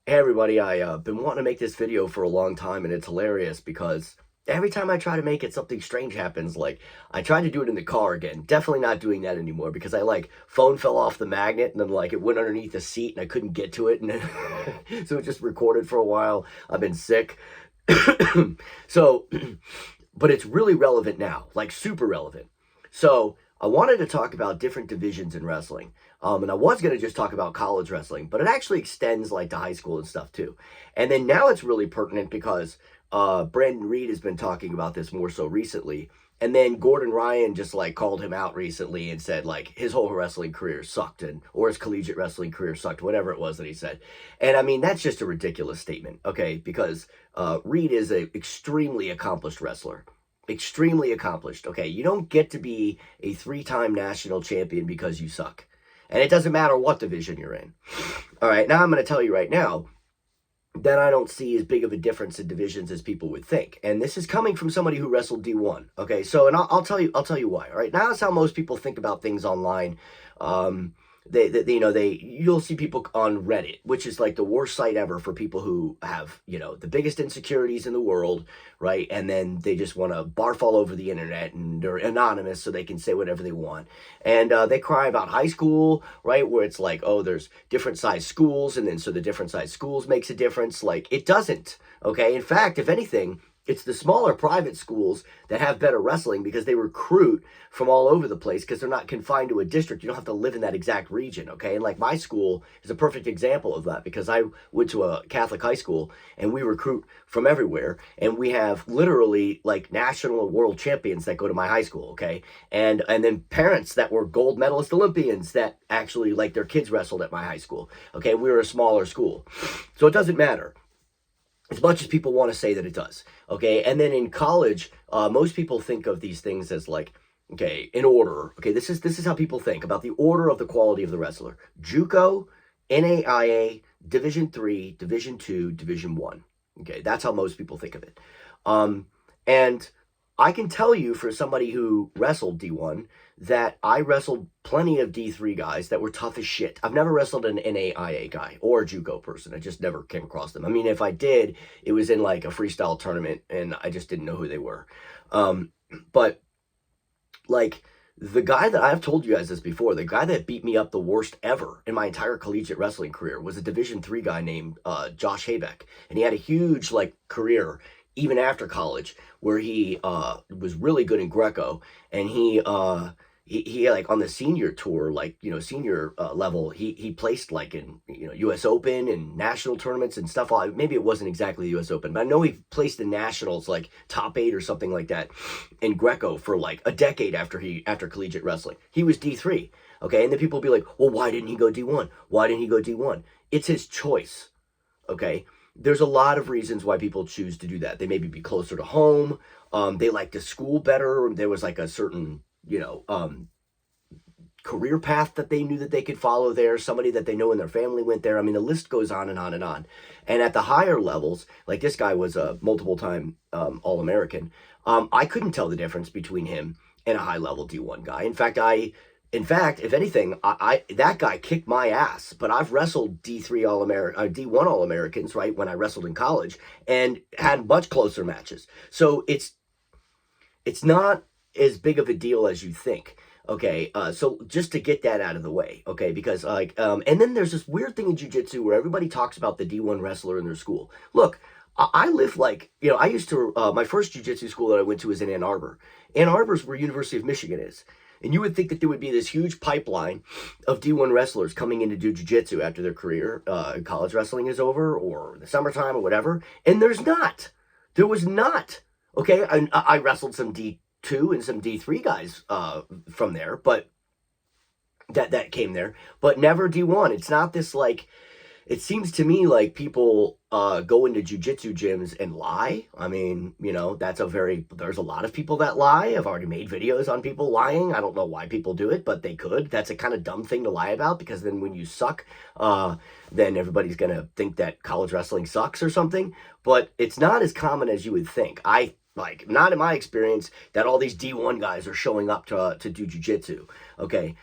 Hey everybody, I've been wanting to make this video for a long time, and it's hilarious because every time I try to make it, something strange happens. Like, I tried to do it in the car again. Definitely not doing that anymore because phone fell off the magnet and then it went underneath the seat and I couldn't get to it. And so it just recorded for a while. I've been sick. So, but it's really relevant now, like super relevant. So I wanted to talk about different divisions in wrestling. And I was going to just talk about college wrestling, but it actually extends like to high school and stuff too. And then now it's really pertinent because Brandon Reed has been talking about this more so recently. And then Gordon Ryan just like called him out recently and said like his whole wrestling career sucked or his collegiate wrestling career sucked, whatever it was that he said. And I mean, that's just a ridiculous statement, okay? Because Reed is an extremely accomplished wrestler. Extremely accomplished. Okay, you don't get to be a three-time national champion because you suck. And it doesn't matter what division you're in. All right, now I'm going to tell you right now that I don't see as big of a difference in divisions as people would think. And this is coming from somebody who wrestled D1. Okay, so and I'll tell you why. All right, now that's how most people think about things online. Um, you'll see people on Reddit, which is like the worst site ever for people who have the biggest insecurities in the world, right? And then they just want to barf all over the internet and they're anonymous so they can say whatever they want. And they cry about high school, right? Where it's like, oh, there's different size schools, and then so the different size schools makes a difference. Like, it doesn't. Okay, in fact, if anything, it's the smaller private schools that have better wrestling because they recruit from all over the place because they're not confined to a district. You don't have to live in that exact region, okay? And like my school is a perfect example of that because I went to a Catholic high school and we recruit from everywhere. And we have literally like national and world champions that go to my high school, okay? And then parents that were gold medalist Olympians that actually like their kids wrestled at my high school, okay? We were a smaller school. So it doesn't matter as much as people want to say that it does. Okay, and then in college, most people think of these things as like, okay, in order. Okay, this is how people think about the order of the quality of the wrestler: JUCO, NAIA, Division 3, Division 2, Division 1. Okay, that's how most people think of it. And I can tell you, for somebody who wrestled D1, that I wrestled plenty of D3 guys that were tough as shit. I've never wrestled an NAIA guy or a JUCO person. I just never came across them. I mean, if I did, it was in like a freestyle tournament and I just didn't know who they were. But like the guy that I've told you guys this before, the guy that beat me up the worst ever in my entire collegiate wrestling career was a Division 3 guy named Josh Haybeck. And he had a huge like career even after college where he was really good in Greco, and he like on the senior tour, like senior level, he placed like in U.S. Open and national tournaments and stuff. Maybe it wasn't exactly the U.S. Open, but I know he placed in nationals like top 8 or something like that in Greco for like a decade after collegiate wrestling. He was D3, okay, and then people will be like, well, why didn't he go D1? Why didn't he go D1? It's his choice, okay. There's a lot of reasons why people choose to do that. They maybe be closer to home. They like the school better. There was like a certain career path that they knew that they could follow there, somebody that they know in their family went there. I mean, the list goes on and on and on. And at the higher levels, like this guy was a multiple time All-American. I couldn't tell the difference between him and a high level D1 guy. In fact, if anything, I that guy kicked my ass. But I've wrestled D3 All-American, D1 All-Americans, right, when I wrestled in college, and had much closer matches. So it's not as big of a deal as you think. Okay, so just to get that out of the way, okay, because and then there's this weird thing in jiu-jitsu where everybody talks about the D1 wrestler in their school. Look, I live like, I used to, my first jiu-jitsu school that I went to was in Ann Arbor. Ann Arbor's where University of Michigan is. And you would think that there would be this huge pipeline of D1 wrestlers coming in to do jiu-jitsu after their career, college wrestling is over, or the summertime, or whatever. And there's not. There was not. Okay, I wrestled some D2 and some D3 guys from there, but that came there, but never D1. It's not this like, it seems to me like people go into jiu-jitsu gyms and lie. I mean, there's a lot of people that lie. I've already made videos on people lying. I don't know why people do it, but they could. That's a kind of dumb thing to lie about, because then when you suck, then everybody's going to think that college wrestling sucks or something. But it's not as common as you would think. Not in my experience, that all these D1 guys are showing up to do jiu-jitsu. Okay.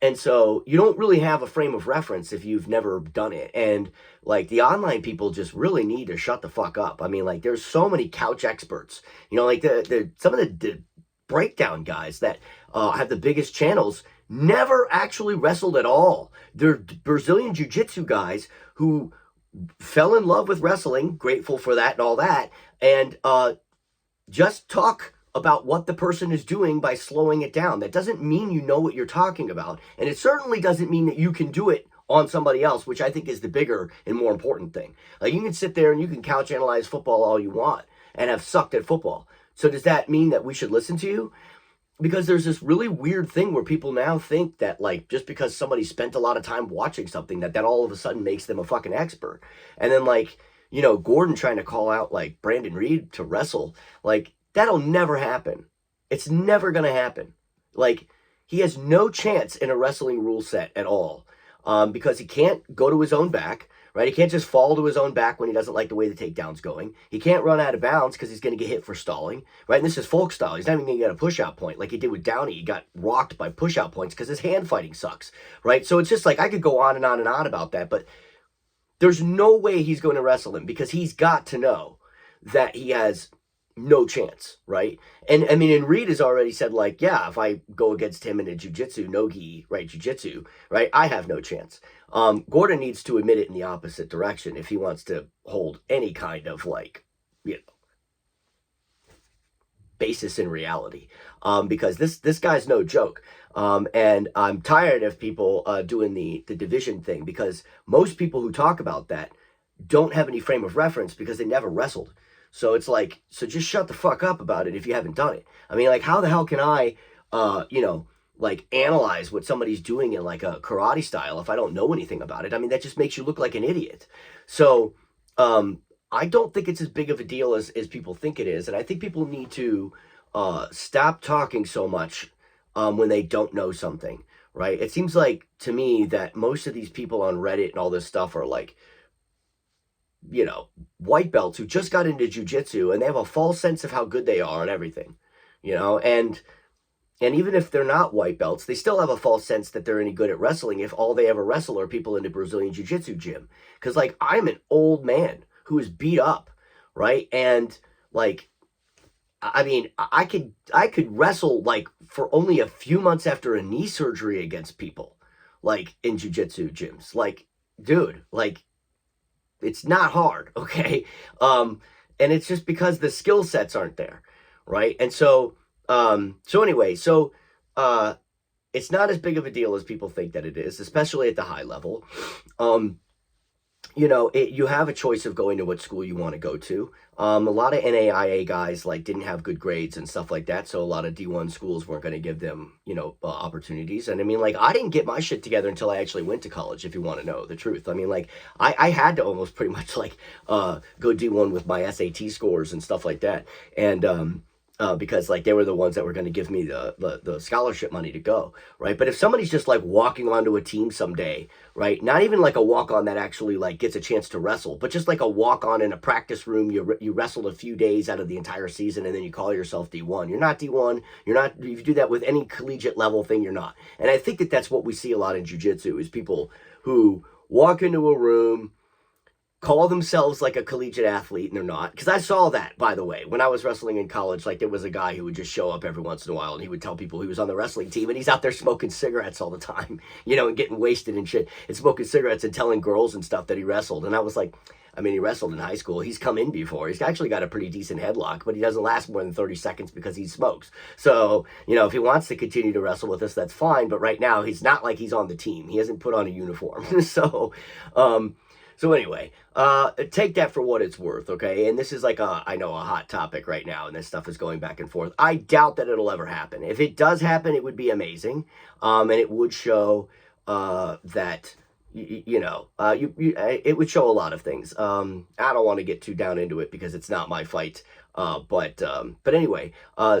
And so you don't really have a frame of reference if you've never done it. And like the online people just really need to shut the fuck up. I mean, like there's so many couch experts, you know, like some of the breakdown guys that have the biggest channels never actually wrestled at all. They're Brazilian jiu-jitsu guys who fell in love with wrestling, grateful for that and all that, and just talk about what the person is doing by slowing it down. That doesn't mean you know what you're talking about. And it certainly doesn't mean that you can do it on somebody else, which I think is the bigger and more important thing. Like you can sit there and you can couch analyze football all you want and have sucked at football. So does that mean that we should listen to you? Because there's this really weird thing where people now think that like just because somebody spent a lot of time watching something that all of a sudden makes them a fucking expert. And then like, you know, Gordon trying to call out like Brandon Reed to wrestle, like that'll never happen. It's never going to happen. Like he has no chance in a wrestling rule set at all, because he can't go to his own back. Right? He can't just fall to his own back when he doesn't like the way the takedown's going. He can't run out of bounds because he's going to get hit for stalling. Right? And this is folk style. He's not even going to get a push-out point like he did with Downey. He got rocked by push-out points because his hand fighting sucks. Right? So it's just like I could go on and on and on about that, but there's no way he's going to wrestle him because he's got to know that he has no chance, right? And I mean, and Reed has already said, like, yeah, if I go against him in a jiu-jitsu, noGi, right, jiu-jitsu, right, I have no chance. Gordon needs to admit it in the opposite direction if he wants to hold any kind of, like, you know, basis in reality, because this guy's no joke. And I'm tired of people doing the division thing, because most people who talk about that don't have any frame of reference because they never wrestled. So it's like, so just shut the fuck up about it if you haven't done it. I mean, like, how the hell can I, you know, like analyze what somebody's doing in like a karate style if I don't know anything about it? I mean, that just makes you look like an idiot. So I don't think it's as big of a deal as people think it is. And I think people need to stop talking so much when they don't know something, right? It seems like to me that most of these people on Reddit and all this stuff are like, you know, white belts who just got into jiu-jitsu and they have a false sense of how good they are and everything, you know, and even if they're not white belts, they still have a false sense that they're any good at wrestling if all they ever wrestle are people in the Brazilian jiu-jitsu gym. Because, like, I'm an old man who is beat up, right? And, like, I mean, I could wrestle, like, for only a few months after a knee surgery against people, like, in jiu-jitsu gyms. Like, dude, like, it's not hard, okay? And it's just because the skill sets aren't there, right? And so, anyway, it's not as big of a deal as people think that it is, especially at the high level. You know, you have a choice of going to what school you want to go to. A lot of NAIA guys like didn't have good grades and stuff like that, so a lot of D1 schools weren't going to give them, you know, opportunities. And I mean, like, I didn't get my shit together until I actually went to college, if you want to know the truth. I mean, like, I had to almost pretty much like go D1 with my SAT scores and stuff like that. And because like they were the ones that were going to give me the scholarship money to go, right? But if somebody's just like walking onto a team someday, right? Not even like a walk-on that actually like gets a chance to wrestle, but just like a walk-on in a practice room, you wrestled a few days out of the entire season and then you call yourself D1. You're not D1. You're not, if you do that with any collegiate level thing, you're not. And I think that that's what we see a lot in jiu-jitsu is people who walk into a room, call themselves like a collegiate athlete, and they're not. Because I saw that, by the way, when I was wrestling in college. Like, there was a guy who would just show up every once in a while, and he would tell people he was on the wrestling team, and he's out there smoking cigarettes all the time, you know, and getting wasted and shit, and smoking cigarettes and telling girls and stuff that he wrestled. And I was like, I mean, he wrestled in high school. He's come in before. He's actually got a pretty decent headlock, but he doesn't last more than 30 seconds because he smokes. So, you know, if he wants to continue to wrestle with us, that's fine. But right now, he's not like he's on the team. He hasn't put on a uniform. So anyway, take that for what it's worth, okay? And this is like I know, a hot topic right now, and this stuff is going back and forth. I doubt that it'll ever happen. If it does happen, it would be amazing, and it would show that, it would show a lot of things. I don't want to get too down into it because it's not my fight, but anyway,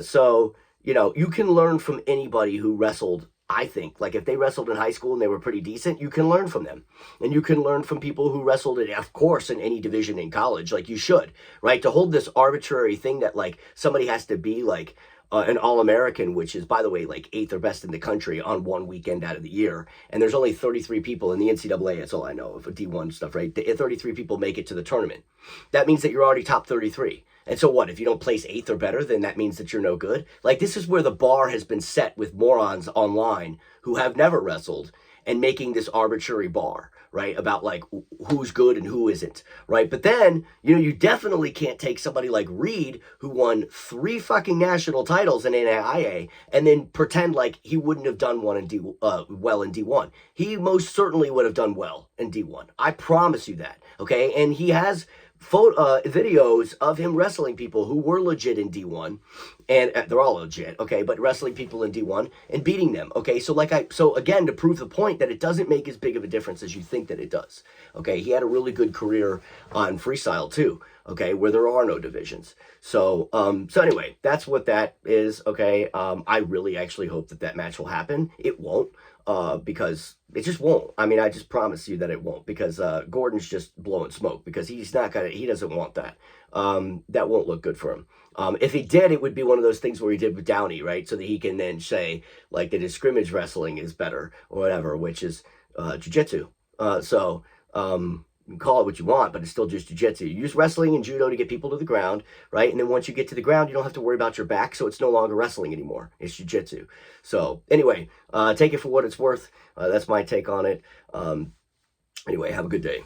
so, you know, you can learn from anybody who wrestled. I think, like, if they wrestled in high school and they were pretty decent, you can learn from them. And you can learn from people who wrestled, of course, in any division in college, like you should, right? To hold this arbitrary thing that, like, somebody has to be, like, an All-American, which is, by the way, like 8th or best in the country on one weekend out of the year. And there's only 33 people in the NCAA, that's all I know of D1 stuff, right? 33 people make it to the tournament. That means that you're already top 33. And so what? If you don't place 8th or better, then that means that you're no good? Like, this is where the bar has been set with morons online who have never wrestled and making this arbitrary bar, right? About like who's good and who isn't, right? But then, you definitely can't take somebody like Reed, who won 3 fucking national titles in NAIA, and then pretend like he wouldn't have done well in D1. He most certainly would have done well in D1. I promise you that, okay? And he has videos of him wrestling people who were legit in D1, and they're all legit, okay, but wrestling people in D1 and beating them, okay? So again, to prove the point that it doesn't make as big of a difference as you think that it does, okay? He had a really good career on freestyle too, okay, where there are no divisions. So anyway, that's what that is, okay? I really actually hope that match will happen. It won't. Because it just won't. I mean, I just promise you that it won't, because Gordon's just blowing smoke, because he doesn't want that. That won't look good for him. If he did, it would be one of those things where he did with Downey, right? So that he can then say, like, that his scrimmage wrestling is better or whatever, which is jiu-jitsu. You can call it what you want, but it's still just jiu-jitsu. You use wrestling and judo to get people to the ground, right? And then once you get to the ground, you don't have to worry about your back, so it's no longer wrestling anymore. It's jiu-jitsu. So anyway, take it for what it's worth. That's my take on it. Anyway, have a good day.